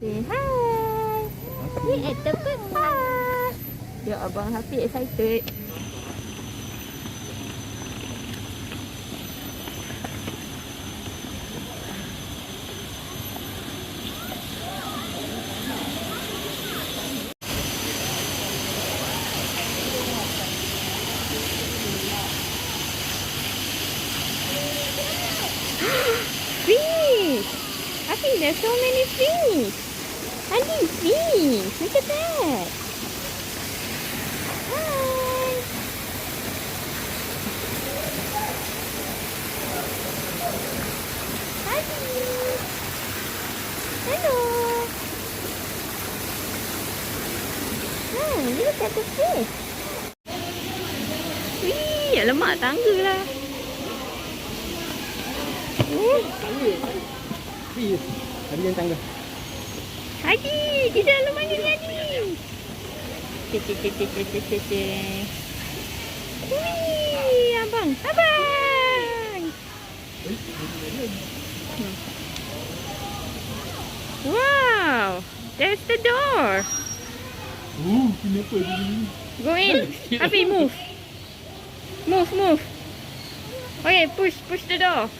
Say hi. We at the bird park. Ya, Abang Hafiz excited. Fish! Hafiz, there's so many fish. Honey, fish. Look at that. Hi. Hi. Hello. Look at the fish. Wih, alamak, tangga lah. Ada yang tangga. Haji, di dalam mana ni Haji? Wih, abang. Wow, there's the door. Kenapa ni? Go in. Hafiz, move. Move. Okay, push the door.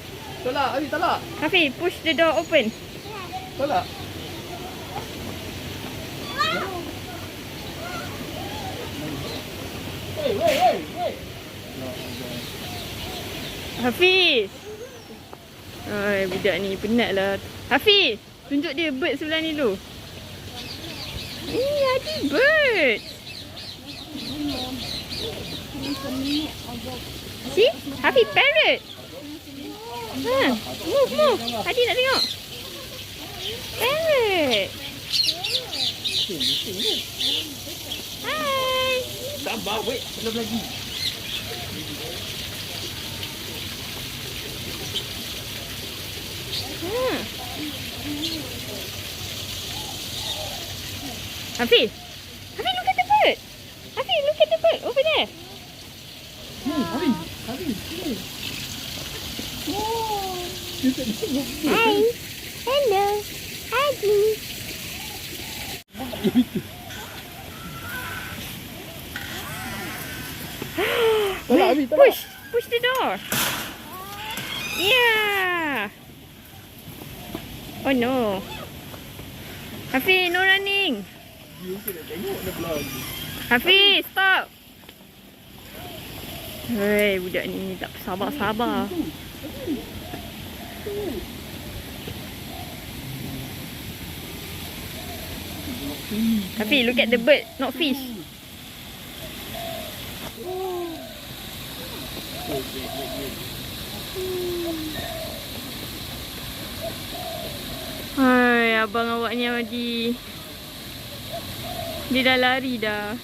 Tolak, Abi, tolak. Hafiz, push the door open. Tolak. Wait. Hafiz. Ay, budak ni penat lah. Hafiz, tunjuk dia bird sebelah ni dulu. Ada bird. See? Hafiz, parrot. Move. Hadi nak tengok. Parrot. Hai. Sabar, wait. Belum lagi. Hafiz, look at the bird. Hafiz, look at the bird over there. Hafiz. Hi. Hello. Haji. Tolak, Abi, tolak. Push the door. Yeah. Oh no. Hafiz, no running. Dia nak tengok dah pelagi. Hafiz, stop. Hei, budak ni tak sabar-sabar. Hafiz, look at the bird, not fish. Hai, abang awak ni Adi. Dia dah lari dah.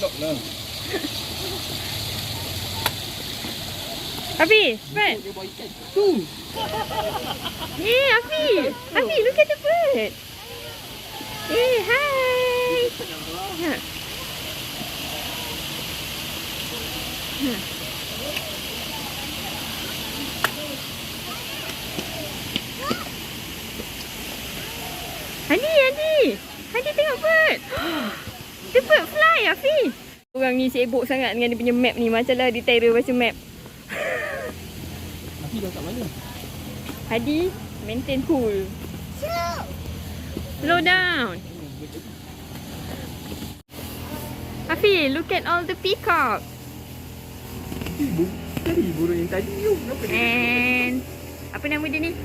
Lock lah. Hafiz, cepat. Hey, Hafiz. Hafiz, look at the bird. Hey, hi. Hadi tengok bird. The bird fly, Hafiz. Orang ni sibuk sangat dengan dia punya map ni. Macam lah dia terror baca map. Hafiz dah kat mana? Hadi, maintain cool. Slow down. Hafiz, look at all the peacock. Tadi burung yang tadi tu. And apa nama dia ni?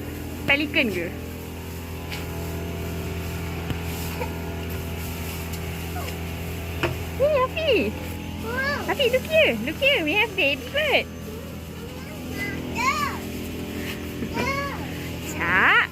Pelican ke? Hey, Hafiz. Hafiz, look here. We have baby bird. Cak.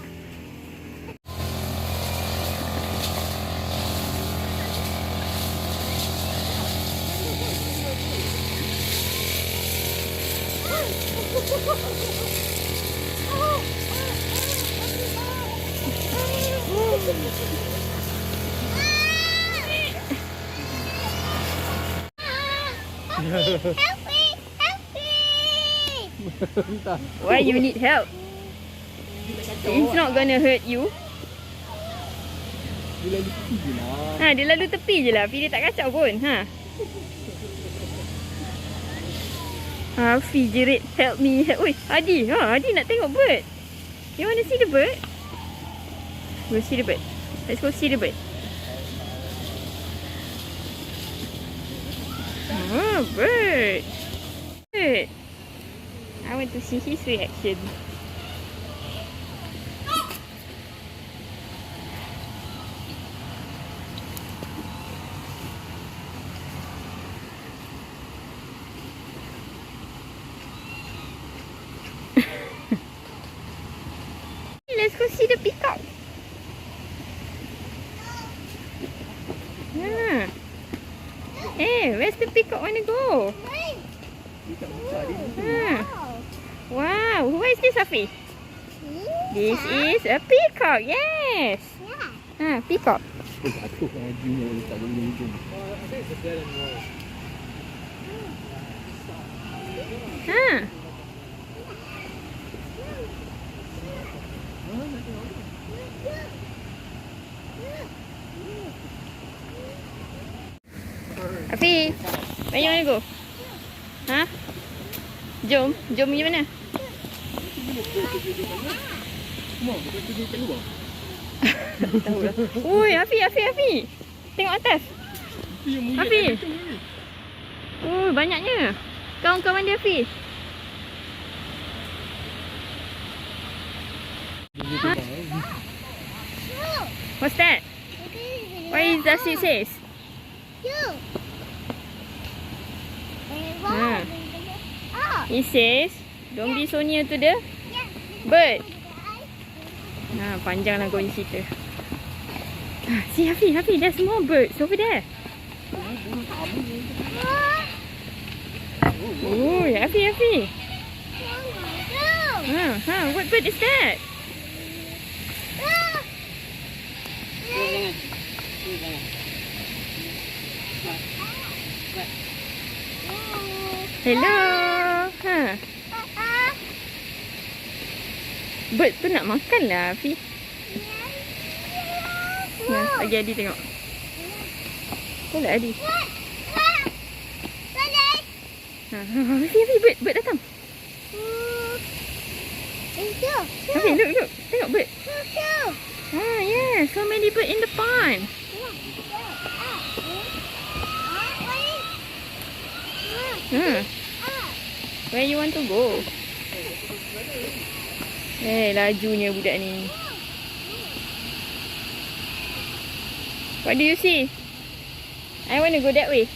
Help me! Help me! Entah. Why you need help? It's not gonna hurt you. Dia lalu tepi je lah. Ha, dia lalu tepi je lah. Tapi dia tak kacau pun. Ha. Hafi jerit. Help me. Help. Oi, Adi. Ha, Adi nak tengok bird. You want to see the bird? Go see the bird. Let's go see the bird. Oh, bird. Bird. I want to see his reaction. Let's go see the peacock. Yeah. Hey, where's the peacock wanna go? Dia tak buka dia. Ah. Wow, who is this, Afi? This is a peacock. Yes. Ah, peacock. Oh, jatuh kan ajunya. Tak boleh hujung. Ah. Afi, where you want to go? Ha? Jom pergi mana? Mak, bukan pergi kat luar. Tahu lah. Oi, Afi. Tengok atas. Itu yang mulia Afi. kat situ ni. Oh, banyaknya. Kawan-kawan dia, Afi. Dia Ha? terbang, eh. What's that? What does it says? It says, don't be so near to the bird. Ha, panjanglah kau cerita. Ah, see Hafi, there's more birds over there. Oh, Hafi. What bird is that? Hello. Ha. Bird tu nak makan lah, Hafi. Nah, bagi Adi tengok. Tolak Adi. Ha, Hafi, bird datang. Hafi, look. Tengok bird. Ah, yeah, so many bird in the pond. Where you want to go? Lajunya budak ni. What do you see? I want to go that way.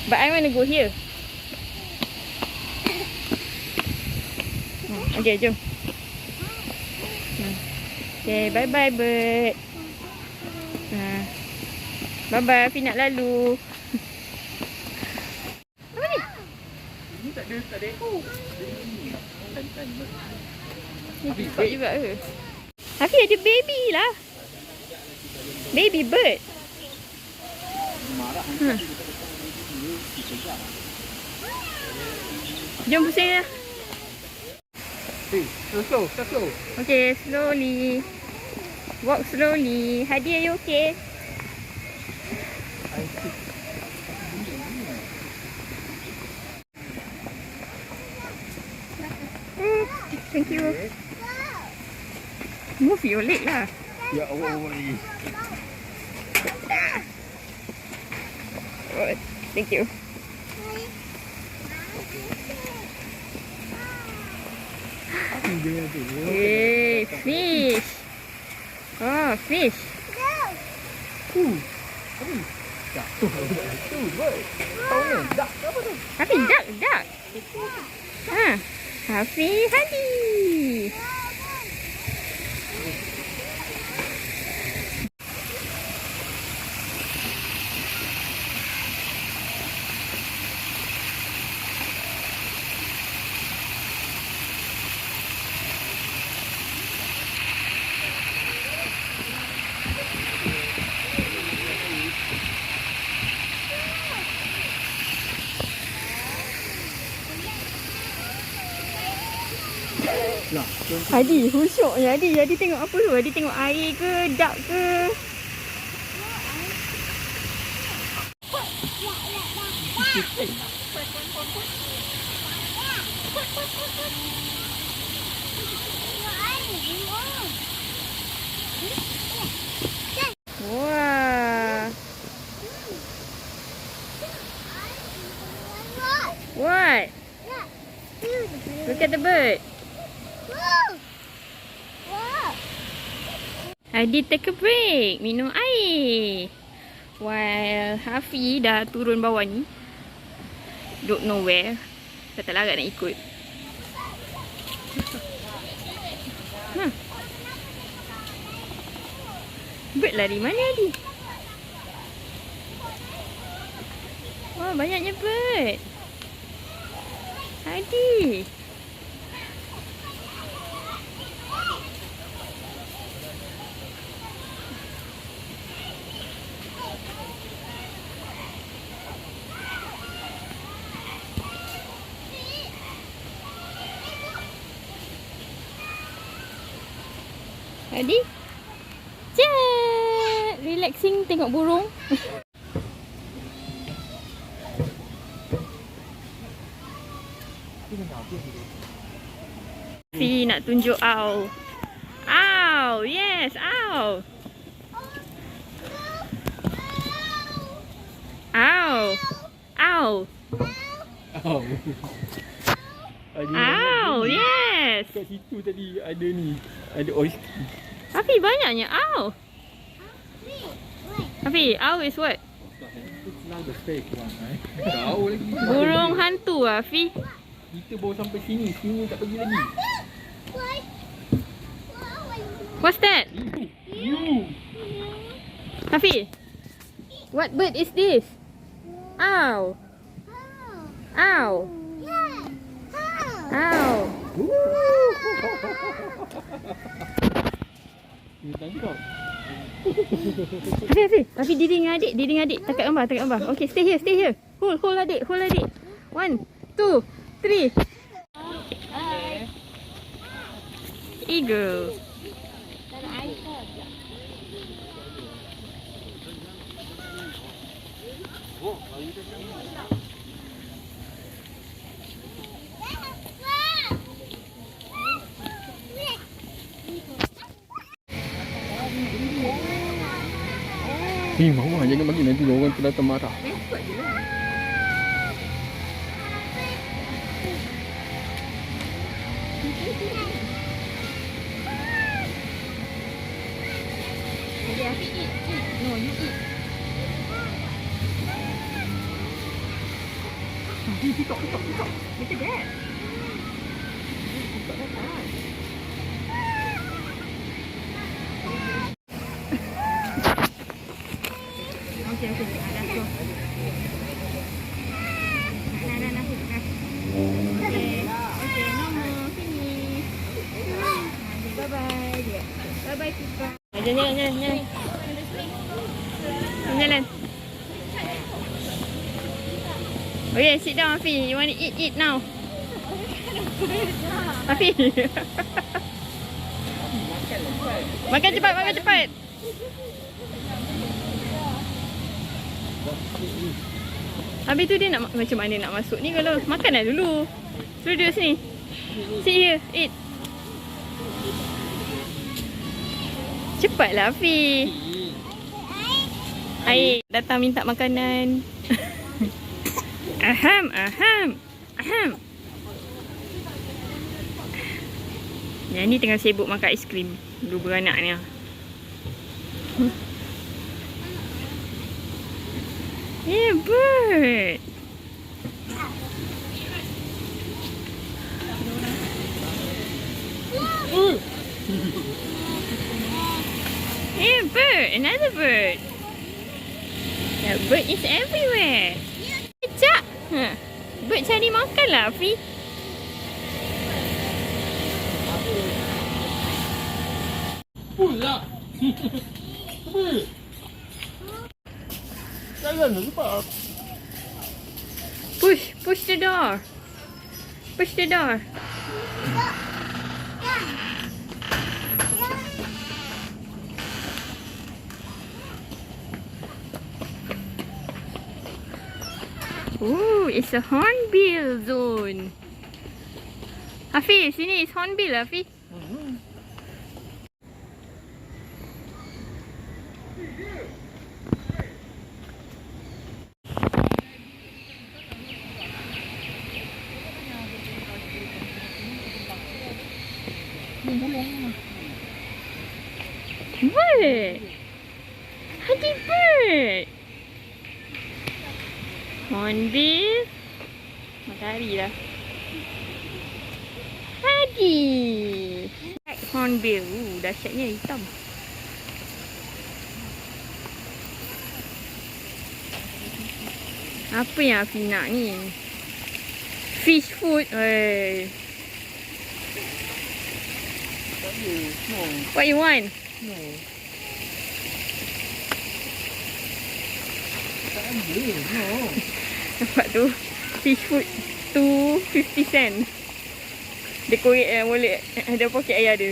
But I want to go here. Okay, jom. Okay, bye-bye bird. Bye-bye, Afi nak lalu. Apa ni? Ini tak ada ekor. Ni peacock juga ke? Afi ada baby lah. Baby bird. Jom pusing lah. Slow. Okay, slowly. Walk slowly. Hadi, are you okay? Thank you. Move your leg lah. Ya Allah ni. Good. Thank you. Hey, fish. Oh, fish. Hafi, duck. Hafi, Hadi. Adi, khusyuknya Adi. Adi tengok apa tu? Adi tengok air ke, duck ke? Wah. What? Look at the bird. Adi take a break, minum air. While Hafi dah turun bawah ni. Don't know where. Dah tak larat nak ikut. Bird lari mana Adi? Wah, banyaknya bird. Adi. Adi. Cek. Relaxing tengok burung. Fi nak tunjuk ow. Ow, yes, ow. Ow. Ow. Ow. Ow, yes. Kat situ tadi ada ni. Ada oyster. Hafi banyaknya ow. Hafi, ow is what? It's not the fake one, eh? Kau lagi. Burung hantu Hafi. Kita bawa sampai sini. Sini tak pergi lagi. What's that? You. Hafi. What bird is this? Ow. Ow. Ow. Ni tangkap. Hafi diri dengan adik. Takat gambar. Okay, stay here. Hold adik. 1, 2, 3. Eagle. Mama jangan bagi nanti orang tu datang marah. Hafi eat. No, you eat. Pitok. Look at that. Okay. Dah go. Nah. Okay, no more. Finish. Bye-bye. Bye-bye, Pika. Jalan. Jalan. Okay, sit down, Hafi. You want to eat now? Hafi. Makan cepat. Habis tu dia nak macam mana nak masuk ni kalau makanlah dulu. Suruh duduk sini. Sit here, eat. Cepatlah Hafi. Air datang minta makanan. Aham. Yang ni tengah sibuk makan aiskrim. Dua beranak ni. Bird. Bird. Another bird. The bird is everywhere. Kejap. Bird cari makan lah, Afi. Pula. Jangan lupa. Push the door. Oh, it's a hornbill zone. Hafiz, sini is hornbill, Hafiz. Bird. Haji bird. Hornbill. Matahari lah. Haji. Hornbill. Dahsyatnya hitam. Apa yang Afi nak ni? Fish food. Wey. No. What you want? No. Tak ada. No. Nampak tu. Fish food 2.50 sen. Dia korek boleh ada poket air ada.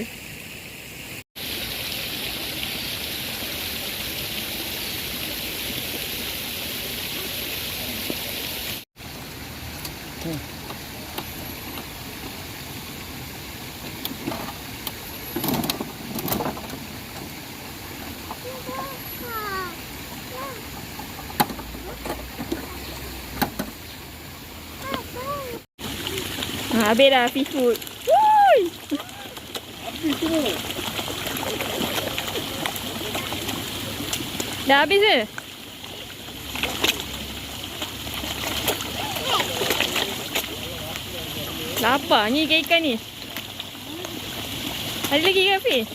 Habis dah fish food. Woi! Habis tu. Dah habis ke? Lapar ni ikan-ikan ni. Ada lagi ke Hafiz?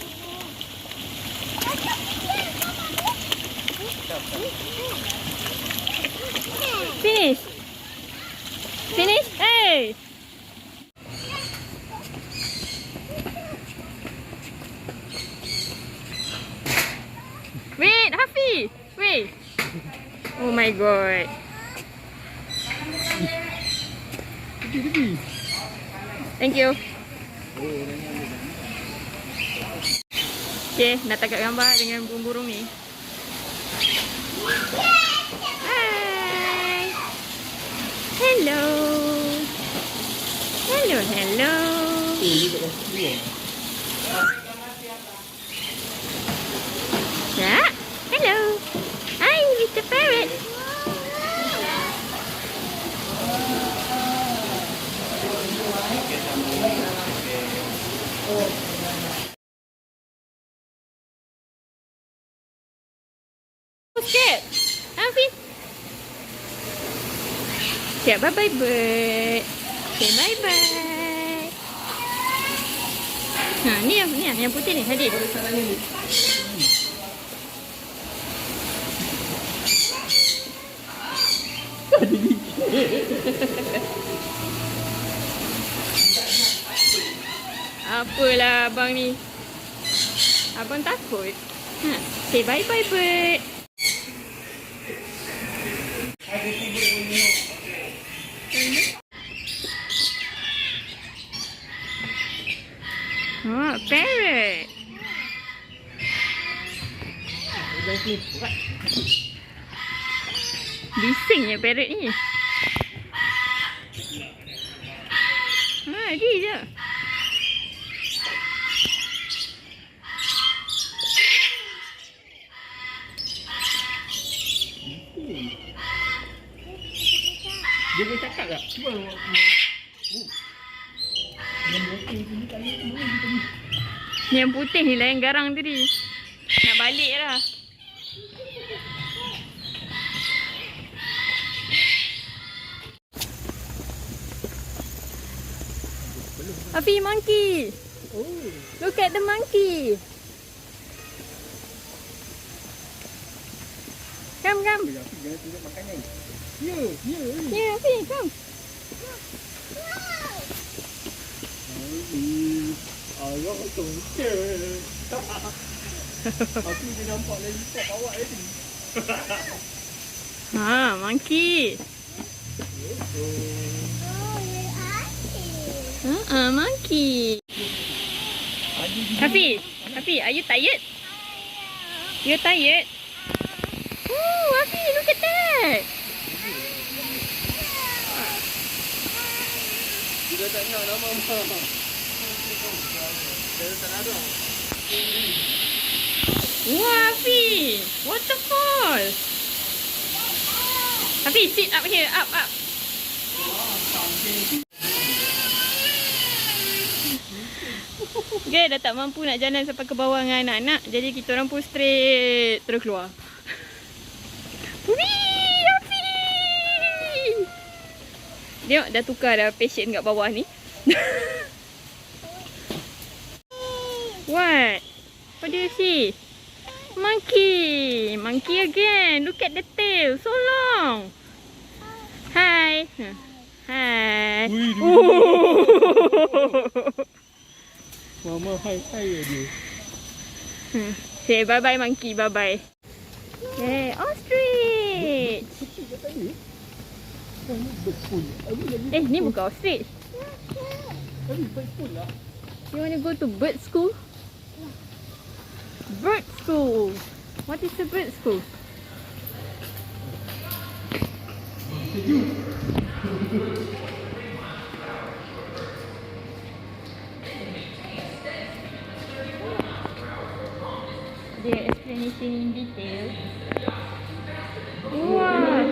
Finish. Finish? Hey! Wait, Hafiz! Wait! Oh my god. Pergi. Thank you. Okay, nak tangkap gambar dengan burung-burung ni. Hi! Hello! Hello, hello! Yeah? Hello! Hi, Mr. Parrot! Sikit. Hafiz. Sikit. Bye-bye, bird. Okay, bye-bye. Ha, ni yang putih ni. Hadir. Apalah abang ni. Abang takut. Ha, say bye-bye, bird. Oh, parrot. Bisingnya parrot ni. Ha, dia je. Dia boleh cakap tak? Cuba. Yang putih ni lah yang garang tadi. Nak balik lah. Afi, monkey. Look at the monkey. Come, come. Jangan tunjuk makanan. Ya. Yeah, Afi, come. Allah tunggu. Aku dah nampak lollipop awak tadi. Ha, monkey. Monkey. Hafiz, are you tired? You're tired? Oh, Hafiz, look at that. Dia tak nak nama mama. Dia tak ada. Wah, Afi! Waterfall! Afi, sit up here. Up. Okay, dah tak mampu nak jalan sampai ke bawah dengan anak-anak. Jadi kita orang pun straight terus keluar. Wih, Afi! Tengok, dah tukar dah patient kat bawah ni. What? What do you see? Monkey. Monkey again. Look at the tail. So long. Hi. Hi. Mama hai dia. Say bye-bye monkey. Bye-bye. Okay, ostrich. Ni bukan ostrich. You want to go to bird school? Bird school. What is the bird school? The explanation in detail. Wow.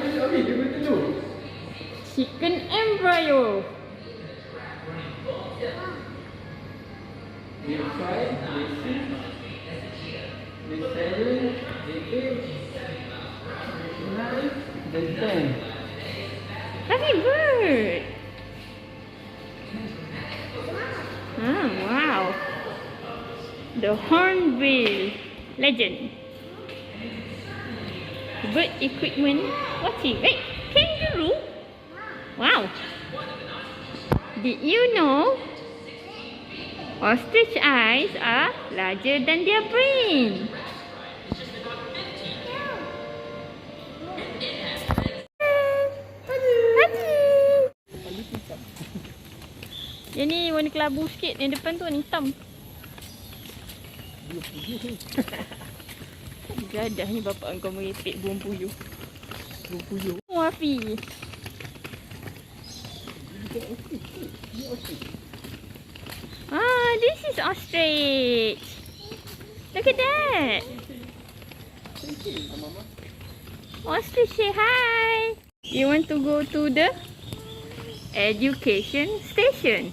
Chicken embryo. Happy bird. Wow. The hornbill legend. Bird equipment. What's it? Wait, kangaroo? Wow. Did you know ostrich eyes are larger than their brain? Yang ni warna kelabu sikit. Yang depan tu warna hitam. Gadah ni bapak kau merepek burung puyuh. Burung puyuh. Oh, Afi. This is ostrich. Look at that. Ostrich say hi. You want to go to the education station?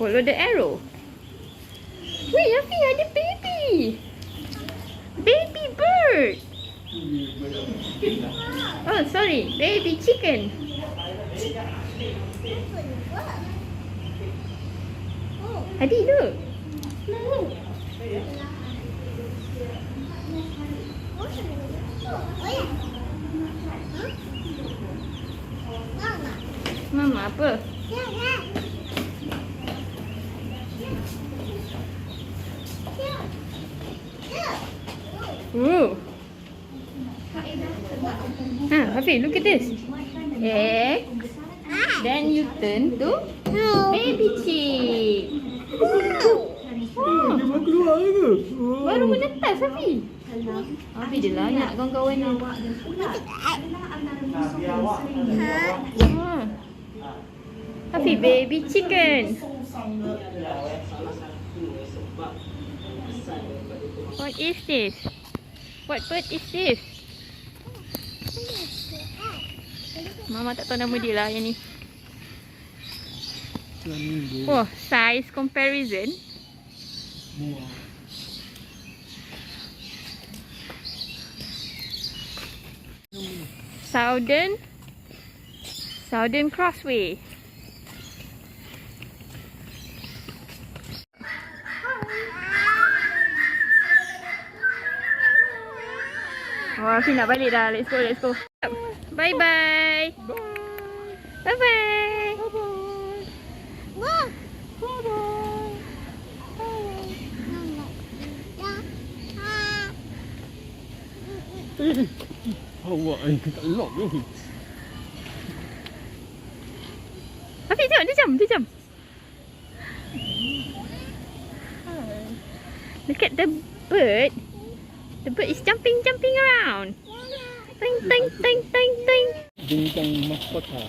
Follow the arrow. Wait, Afi, ada baby. Baby bird. Oh, sorry. Baby chicken. Adik, look. Mama apa? Ooh. Hafiz, look at this. Egg. Then you turn to baby chick. Dia baru keluar ke? Baru menetas, Hafiz. Hafiz dia lah nak kawan-kawan ni. Hafiz, baby chicken. What is this? What bird is this? Mama tak tahu nama dia lah yang ni. Oh, size comparison. Southern Crossway. Oh, Afi nak balik dah. Let's go. Bye bye. Bye bye. Awak ni tak lock ni. Afi tengok, dia jam. Look at the bird. The bird is jumping around. Ting. bintang mahkota.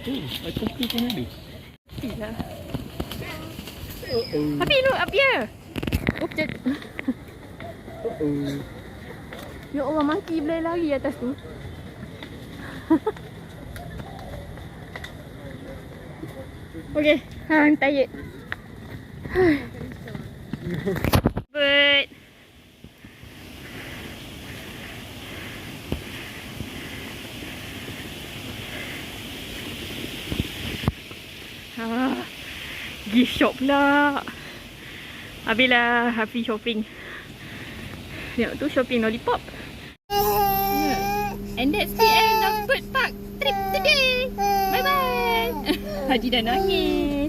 Air kopi pun ada. Tidak. Oh. Happy, look up here. Oh, ya Allah, monkey boleh lari atas tu. Okay, I'm tired. Bird. Pergi shop pula. Habislah Hafiz shopping. Tengok tu shopping lollipop. And that's the end of Bird Park trip today. Bye bye. Haji dah nangis.